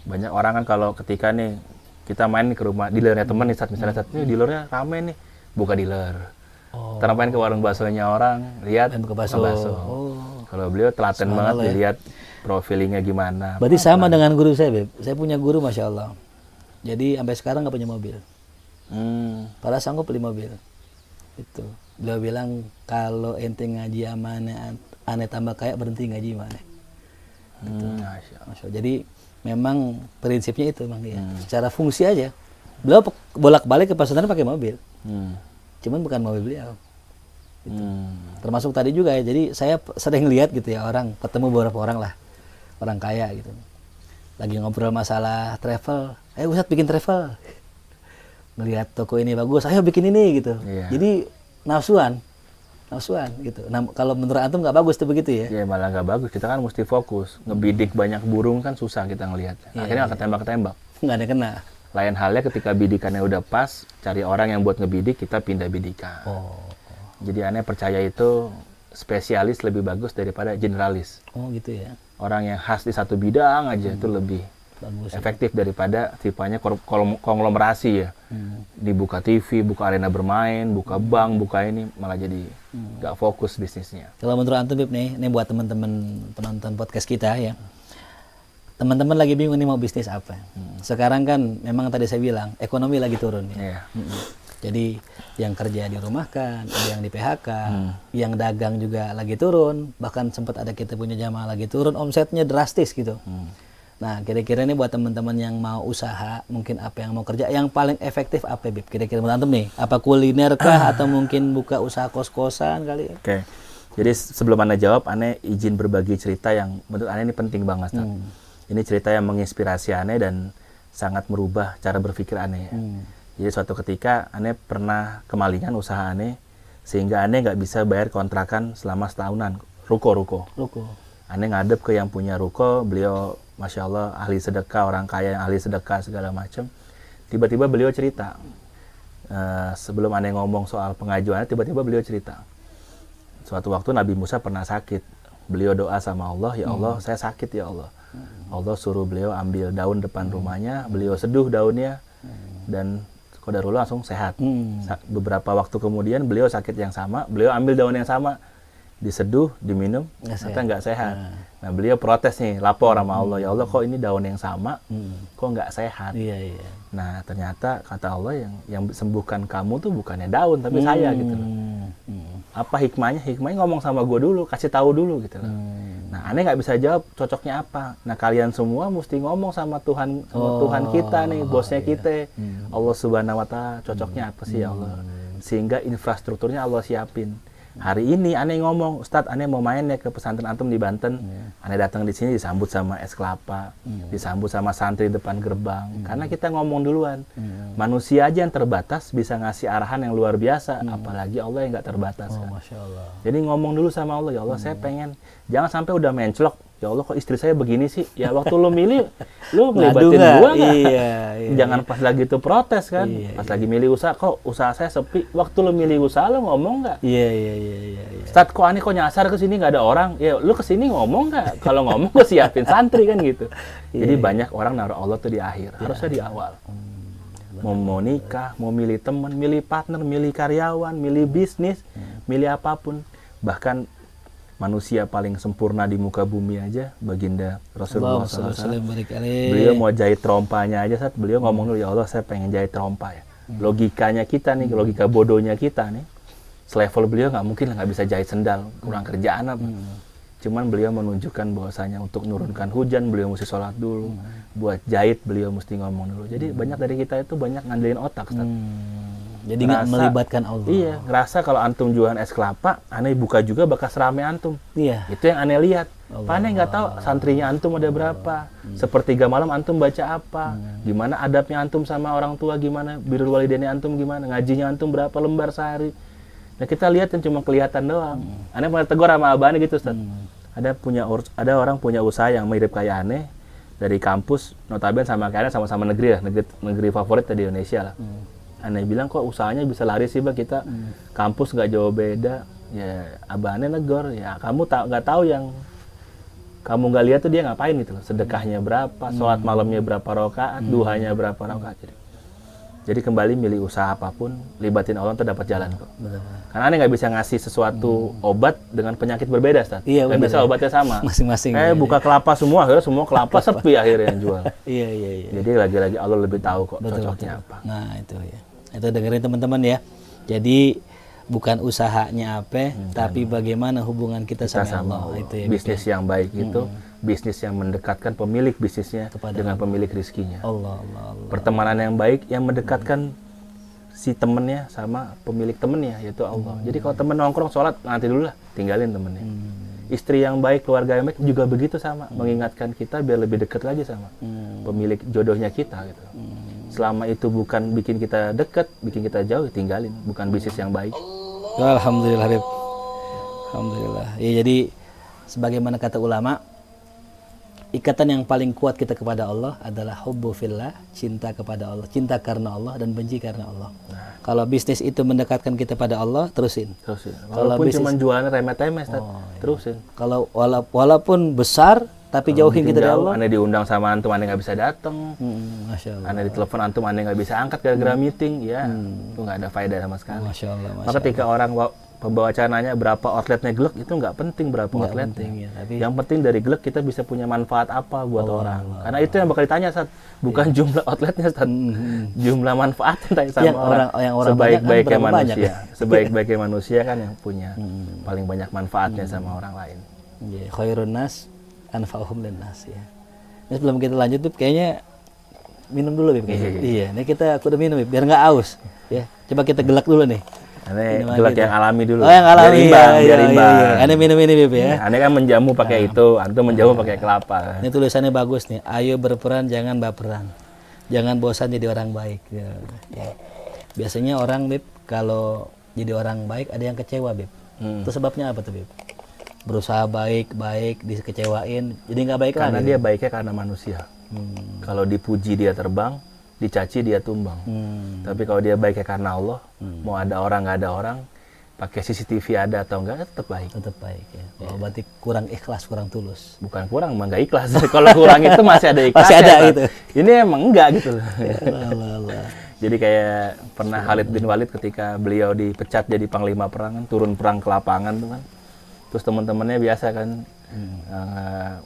[SPEAKER 2] Banyak orang kan kalau ketika nih kita main ke rumah dealernya temen nih, misalnya ini dealernya rame nih, buka dealer. Ntar main ke warung baksonya orang, lihat buka bakso. Kalau beliau telaten banget, dilihat profilingnya gimana.
[SPEAKER 1] Berarti sama dengan guru saya Beb. Saya punya guru Masya Allah. Jadi sampai sekarang nggak punya mobil. Padahal sanggup beli mobil. Itu. Beliau bilang kalau ente ngaji amanah, aneh tambah kaya, berhenti ngaji mana. Masya Allah. Jadi memang prinsipnya itu Bang ya. Secara fungsi aja. Beliau bolak-balik ke pesantren pakai mobil. Cuman bukan mobil beliau. Gitu. Termasuk tadi juga ya. Jadi saya sering lihat gitu ya, orang ketemu beberapa orang lah, orang kaya gitu. Lagi ngobrol masalah travel. Ustadz bikin travel. Ngelihat toko ini bagus, ayo bikin ini gitu. Jadi nafsuan gitu. Nah, kalau menurut antum nggak bagus tuh begitu ya?
[SPEAKER 2] Ya malah nggak bagus. Kita kan mesti fokus. Ngebidik banyak burung kan susah kita ngelihat. Akhirnya nggak ketembak-ketembak.
[SPEAKER 1] Nggak ada kena.
[SPEAKER 2] Lain halnya ketika bidikannya udah pas, cari orang yang buat ngebidik, kita pindah bidikan. Jadi aneh percaya itu spesialis lebih bagus daripada generalis.
[SPEAKER 1] Gitu ya.
[SPEAKER 2] Orang yang khas di satu bidang aja itu lebih bagus, efektif daripada tipenya konglomerasi ya. Dibuka TV, buka arena bermain, buka bank, buka ini, malah jadi nggak fokus bisnisnya.
[SPEAKER 1] Kalau menurut antum Bib nih buat teman-teman penonton podcast kita ya. Teman-teman lagi bingung nih mau bisnis apa. Sekarang kan memang tadi saya bilang ekonomi lagi turun ya. Jadi yang kerja dirumahkan, ada yang di PHK, yang dagang juga lagi turun, bahkan sempat ada kita punya jamaah lagi turun, omsetnya drastis gitu. Nah, kira-kira ini buat teman-teman yang mau usaha, mungkin apa yang mau kerja, yang paling efektif apa, Bib? Kira-kira menurut antum nih, apa kuliner kah atau mungkin buka usaha kos-kosan kali?
[SPEAKER 2] Oke. Jadi sebelum Anda jawab, Ane izin berbagi cerita yang menurut Ane ini penting banget, Ustaz. Ini cerita yang menginspirasi Ane dan sangat merubah cara berpikir Ane ya. Jadi suatu ketika Ane pernah kemalingan usaha Ane, sehingga Ane nggak bisa bayar kontrakan selama setahunan, ruko. Ane ngadep ke yang punya ruko, beliau Masya Allah ahli sedekah, orang kaya yang ahli sedekah segala macam. Tiba-tiba beliau cerita, sebelum Ane ngomong soal pengajuan, tiba-tiba beliau cerita. Suatu waktu Nabi Musa pernah sakit, beliau doa sama Allah, ya Allah saya sakit ya Allah. Allah suruh beliau ambil daun depan rumahnya, beliau seduh daunnya, dan qadarullah langsung sehat. Beberapa waktu kemudian beliau sakit yang sama, beliau ambil daun yang sama, diseduh, diminum, ternyata nggak sehat. Nah beliau protes nih, lapor sama Allah, ya Allah kok ini daun yang sama, kok nggak sehat. Nah ternyata kata Allah yang sembuhkan kamu tuh bukannya daun, tapi saya gitu loh. Apa hikmahnya? Hikmahnya ngomong sama gue dulu, kasih tahu dulu gitu loh. Nah, Ane nggak bisa jawab cocoknya apa. Nah, kalian semua mesti ngomong sama Tuhan, Tuhan kita nih, bosnya kita, Allah Subhanahu Wa Taala, cocoknya apa sih ya Allah? Sehingga infrastrukturnya Allah siapin. Hari ini Ane ngomong, Ustadz, Ane mau main ya ke pesantren antum di Banten. Ane datang di sini disambut sama es kelapa, disambut sama santri depan gerbang. Karena kita ngomong duluan. Manusia aja yang terbatas bisa ngasih arahan yang luar biasa, apalagi Allah yang nggak terbatas. Kan?
[SPEAKER 1] Masya Allah.
[SPEAKER 2] Jadi ngomong dulu sama Allah, ya Allah saya pengen, jangan sampai udah menclok. Ya Allah kok istri saya begini sih? Ya waktu lu milih, lu ngelibatin gua nggak?
[SPEAKER 1] Iya.
[SPEAKER 2] Jangan pas lagi itu protes kan? Pas lagi milih usaha, kok usaha saya sepi? Waktu lu milih usaha lu ngomong nggak?
[SPEAKER 1] Iya.
[SPEAKER 2] Ustadz kok Ani kok nyasar ke sini nggak ada orang? Ya lu ke sini ngomong nggak? Kalau ngomong gua siapin santri kan gitu. Jadi banyak orang naruh Allah tuh di akhir, harusnya di awal. Mau nikah, mau milih teman, milih partner, milih karyawan, milih bisnis, milih apapun. Bahkan manusia paling sempurna di muka bumi aja, baginda Rasulullah SAW. Beliau mau jahit trompanya aja, saat beliau ngomong dulu, ya Allah saya pengen jahit trompa ya. Logikanya kita nih, logika bodohnya kita nih, selevel beliau nggak mungkin nggak bisa jahit sendal, kurang kerjaan apa. Cuman beliau menunjukkan bahwasanya untuk nurunkan hujan beliau mesti sholat dulu, buat jahit beliau mesti ngomong dulu. Jadi banyak dari kita itu banyak ngandelin otak, Ustaz.
[SPEAKER 1] Jadi nggak melibatkan Allah.
[SPEAKER 2] Iya, ngerasa kalau antum jualan es kelapa, aneh buka juga bakas rame antum.
[SPEAKER 1] Iya.
[SPEAKER 2] Itu yang aneh lihat. Aneh nggak tahu santrinya antum ada berapa. Sepertiga malam antum baca apa. Gimana adabnya antum sama orang tua, gimana birrul walidaini antum, gimana ngajinya antum berapa lembar sehari. Nah kita lihat yang cuma kelihatan doang. Aneh pernah tegur sama abah aneh gitu, Ustaz. Ada orang punya usaha yang mirip kayak aneh dari kampus, notabene sama kayak aneh sama-sama negeri lah, negeri favorit di Indonesia lah. Aneh bilang kok usahanya bisa laris sih, Bang, kita kampus nggak jauh beda. Ya abah aneh negor, ya kamu nggak tahu yang kamu nggak lihat tuh dia ngapain gitu loh. Sedekahnya berapa, sholat malamnya berapa rakaat, duhanya berapa rakaat. Jadi kembali milih usaha apapun, libatin Allah tuh dapat jalan kok. Karena aneh nggak bisa ngasih sesuatu obat dengan penyakit berbeda, Ustaz.
[SPEAKER 1] Iya,
[SPEAKER 2] nggak bisa obatnya sama.
[SPEAKER 1] Masing-masing.
[SPEAKER 2] Buka kelapa semua kelapa sepi akhirnya yang jual.
[SPEAKER 1] Iya.
[SPEAKER 2] Jadi lagi-lagi Allah lebih tahu kok cocoknya apa.
[SPEAKER 1] Nah itu ya. Itu dengerin teman-teman ya. Jadi bukan usahanya apa, tapi bagaimana hubungan kita sama Allah. Itu ya.
[SPEAKER 2] Bisnis yang baik itu bisnis yang mendekatkan pemilik bisnisnya dengan pemilik rizkinya.
[SPEAKER 1] Allah.
[SPEAKER 2] Pertemanan yang baik yang mendekatkan si temennya sama pemilik temennya, yaitu Allah. Jadi kalau temen nongkrong sholat, nanti dulu lah, tinggalin temennya. Istri yang baik, keluarga yang baik juga begitu sama, mengingatkan kita biar lebih dekat lagi sama pemilik jodohnya kita gitu. Selama itu bukan bikin kita dekat, bikin kita jauh, tinggalin. Bukan bisnis yang baik.
[SPEAKER 1] Alhamdulillah, Habib. Alhamdulillah. Ya, jadi sebagaimana kata ulama, ikatan yang paling kuat kita kepada Allah adalah hubbu fillah, cinta kepada Allah, cinta karena Allah dan benci karena Allah. Kalau bisnis itu mendekatkan kita pada Allah, terusin.
[SPEAKER 2] Walaupun cuma jualan remeh-temeh, terusin.
[SPEAKER 1] Kalau walaupun besar, tapi jauhin kita dari Allah.
[SPEAKER 2] Ane diundang sama antum, ane nggak bisa datang.
[SPEAKER 1] Masya Allah.
[SPEAKER 2] Ane ditelepon antum, ane nggak bisa angkat gara-gara meeting, ya itu nggak ada faedah sama sekali.
[SPEAKER 1] Masya Allah.
[SPEAKER 2] Maka ketika orang pembawa acara nanya berapa outletnya Glek, itu nggak penting berapa outletnya.
[SPEAKER 1] Ya, tapi
[SPEAKER 2] yang penting dari Glek kita bisa punya manfaat apa buat orang. Karena itu yang bakal ditanya, Ustaz. Bukan jumlah outletnya, Ustaz. Jumlah manfaat yang tanya sama orang. Sebaik-baiknya kan manusia. Sebaik-baiknya manusia kan yang punya paling banyak manfaatnya sama orang lain.
[SPEAKER 1] Ya, khairun nas anfa'uhum linnas ya. Ini sebelum kita lanjut, Bib, kayaknya minum dulu, Bib. Iya, ini kita udah minum, Bib, biar nggak aus. Ya, coba kita gelak dulu nih.
[SPEAKER 2] Ini gelak yang alami dulu.
[SPEAKER 1] Oh, yang alami.
[SPEAKER 2] Biar imbang.
[SPEAKER 1] Ane minum ini, Bib, ya.
[SPEAKER 2] Ane kan menjamu pakai itu, antum menjamu pakai kelapa.
[SPEAKER 1] Ini tulisannya bagus nih. Ayo berperan, jangan baperan. Jangan bosan jadi orang baik. Ya. Biasanya orang, Bib, kalau jadi orang baik ada yang kecewa, Bib. Itu sebabnya apa tuh, Bib? Berusaha baik dikecewain, jadi nggak baik
[SPEAKER 2] karena
[SPEAKER 1] lagi.
[SPEAKER 2] Dia baiknya karena manusia. Kalau dipuji dia terbang, dicaci dia tumbang. Tapi kalau dia baiknya karena Allah, mau ada orang nggak ada orang, pakai CCTV ada atau enggak, tetap baik.
[SPEAKER 1] Tetap baik ya. Oh, berarti kurang ikhlas, kurang tulus.
[SPEAKER 2] Bukan kurang, emang nggak ikhlas. Kalau kurang itu masih ada ikhlas.
[SPEAKER 1] Masih ada gitu.
[SPEAKER 2] Ini emang enggak gitu loh.
[SPEAKER 1] Allah.
[SPEAKER 2] Jadi kayak pernah Khalid bin Walid ketika beliau dipecat jadi panglima perang, kan, turun perang ke lapangan tuh kan. Terus teman-temannya biasa kan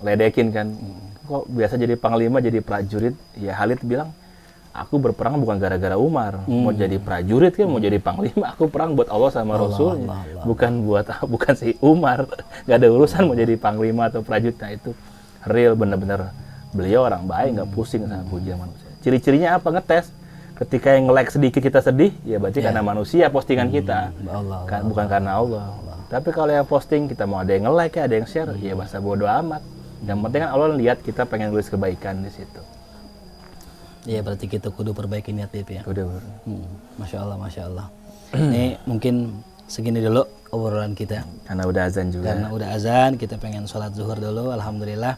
[SPEAKER 2] ledekin kan, kok biasa jadi panglima jadi prajurit. Ya Khalid bilang, aku berperang bukan gara-gara Umar, mau jadi prajurit kan, mau jadi panglima, aku perang buat Allah sama Rasulnya, bukan si Umar. Gak ada urusan mau jadi panglima atau prajurit. Nah itu real, bener-bener beliau orang baik, nggak pusing sama pujian manusia. Ciri-cirinya apa? Ngetes. Ketika yang nge-like sedikit kita sedih, ya berarti karena manusia postingan kita, bukan karena Allah. Tapi kalau yang posting kita mau ada yang nge-like, ada yang share, ya bahasa bodo amat. Yang penting kan Allah lihat kita pengen nulis kebaikan di situ.
[SPEAKER 1] Iya, berarti kita kudu perbaiki niat, Bib, ya.
[SPEAKER 2] Kudu.
[SPEAKER 1] Masya Allah. Ini mungkin segini dulu obrolan kita.
[SPEAKER 2] Karena udah azan juga.
[SPEAKER 1] Karena udah azan, kita pengen sholat zuhur dulu. Alhamdulillah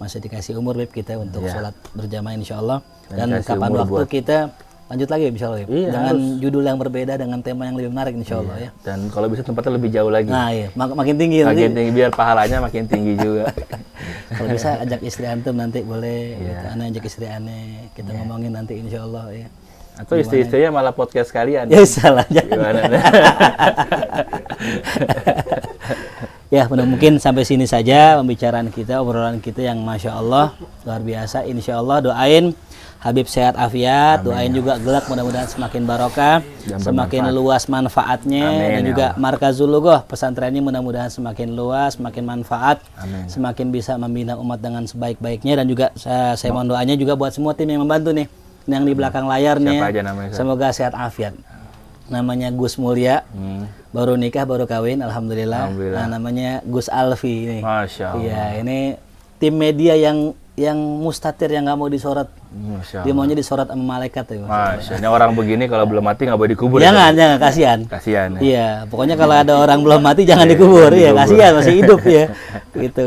[SPEAKER 1] masih dikasih umur, Bib, kita untuk sholat berjamaah insya Allah. Dan kapan waktu kita lanjut lagi insya Allah,
[SPEAKER 2] iya,
[SPEAKER 1] dengan judul yang berbeda, dengan tema yang lebih menarik insya Allah, ya.
[SPEAKER 2] Dan kalau bisa tempatnya lebih jauh lagi.
[SPEAKER 1] Nah iya, makin tinggi
[SPEAKER 2] biar pahalanya makin tinggi juga.
[SPEAKER 1] Kalau bisa ajak istri antum nanti boleh, gitu. Ane ajak istri ane, kita ngomongin nanti insya Allah, ya.
[SPEAKER 2] Atau istri-istrinya malah podcast kalian.
[SPEAKER 1] Ya salah, jangan. Ya, mungkin sampai sini saja pembicaraan kita, obrolan kita yang Masya Allah luar biasa. Insya Allah doain Habib sehat afiat, doain juga gelak mudah-mudahan semakin barokah, semakin luas manfaatnya. Dan juga Markazul Lughah pesantren ini mudah-mudahan semakin luas, semakin manfaat, semakin bisa membina umat dengan sebaik-baiknya. Dan juga saya mohon doanya juga buat semua tim yang membantu nih, yang di belakang layarnya.
[SPEAKER 2] Siapa aja namanya?
[SPEAKER 1] Semoga sehat afiat. Namanya Gus Mulya, baru nikah, baru kawin, alhamdulillah. Nah, namanya Gus Alfi ini.
[SPEAKER 2] Masya Allah.
[SPEAKER 1] Iya, ini tim media yang mustatir, yang nggak mau disorot. Dia maunya disorot sama malaikat ya.
[SPEAKER 2] Masya. Ini orang begini kalau belum mati nggak boleh dikubur.
[SPEAKER 1] Jangan, kasihan.
[SPEAKER 2] Kasihan. Ya?
[SPEAKER 1] Iya, pokoknya kalau ada orang belum mati jangan dikubur. Iya, kasihan masih hidup ya. Gitu.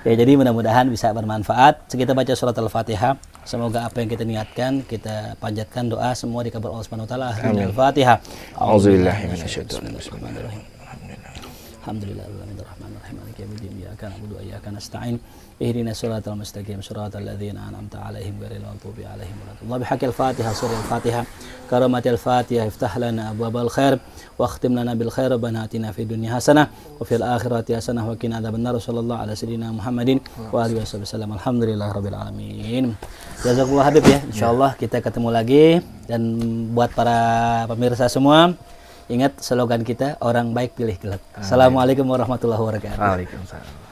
[SPEAKER 1] Ya, jadi mudah-mudahan bisa bermanfaat. Kita baca surat Al-Fatihah. Semoga apa yang kita niatkan, kita panjatkan doa semua dikabul Allah Subhanahu wa taala. Al-Fatihah.
[SPEAKER 2] Auzubillahi minasyaitonir rajim.
[SPEAKER 1] Alhamdulillahirrahmanirrahim. Maliki yaumiddin. Iyyaka na'budu wa iyyaka nasta'in. Ihdinas siratal mustaqim. Siratal ladzina an'amta 'alaihim ghairil maghdubi 'alaihim waladdallin. Bihaqqil Fatihah, surah Al-Fatihah. Karamatil Fatihah, iftah lana abwabal khair wa akhtim lana bil khair. Rabbana atina fid dunya hasanah wa fil akhirati hasanah wa qina adzabannar. Sallallahu ala sayyidina Muhammadin wa alihi wasallam. Alhamdulillahirabbil alamin. Jazakallahu Habib ya. Insyaallah kita ketemu lagi. Dan buat para pemirsa semua, ingat slogan kita, orang baik pilih gelap. Assalamualaikum warahmatullahi wabarakatuh.
[SPEAKER 2] Waalaikumsalam.